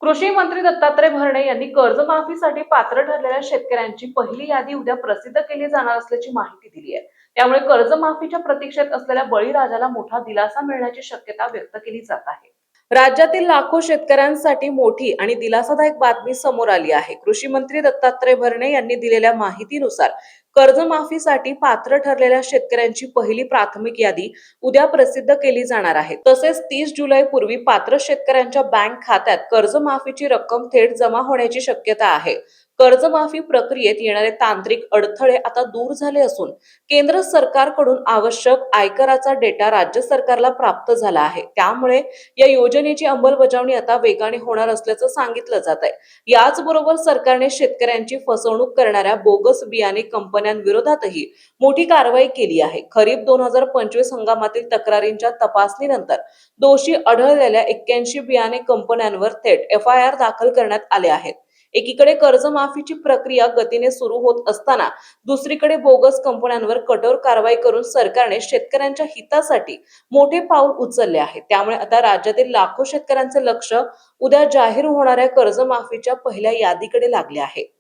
कृषी मंत्री दत्तात्रय भरणे यांनी कर्जमाफीसाठी पात्र ठरलेल्या शेतकऱ्यांची पहिली यादी उद्या प्रसिद्ध केली जाणार असल्याची माहिती दिली आहे. त्यामुळे कर्जमाफीच्या प्रतीक्षेत असलेल्या बळीराजाला मोठा दिलासा मिळण्याची शक्यता व्यक्त केली जात आहे. राज्यातील लाखो शेतकऱ्यांसाठी मोठी आणि दिलासादायक बातमी समोर आली आहे. कृषी मंत्री दत्तात्रय भरणे यांनी दिलेल्या माहितीनुसार कर्जमाफीसाठी पात्र ठरलेल्या शेतकऱ्यांची पहिली प्राथमिक यादी उद्या प्रसिद्ध केली जाणार आहे. तसेच 30 जुलै पूर्वी पात्र शेतकऱ्यांच्या बँक खात्यात कर्जमाफीची रक्कम थेट जमा होण्याची शक्यता आहे. कर्जमाफी प्रक्रियेत येणारे तांत्रिक अडथळे आता दूर झाले असून केंद्र सरकारकडून आवश्यक आयकराचा डेटा राज्य सरकारला प्राप्त झाला आहे. त्यामुळे या योजनेची अंमलबजावणी आता वेगाने होणार असल्याचं सांगितलं जात आहे. याचबरोबर सरकारने शेतकऱ्यांची फसवणूक करणाऱ्या बोगस बियाणे कंपन्यांविरोधातही मोठी कारवाई केली आहे. खरीप 2025 हंगामातील तक्रारींच्या तपासणीनंतर दोषी आढळलेल्या 81 बियाणे कंपन्यांवर थेट FIR दाखल करण्यात आले आहेत. एकीकडे कर्जमाफीची प्रक्रिया गतीने सुरू होत असताना दुसरीकडे बोगस कंपन्यांवर कठोर कारवाई करून सरकारने शेतकऱ्यांच्या हितासाठी मोठे पाऊल उचलले आहे. त्यामुळे आता राज्यातील लाखो शेतकऱ्यांचे लक्ष उद्या जाहीर होणाऱ्या कर्जमाफीच्या पहिल्या यादीकडे लागले आहे.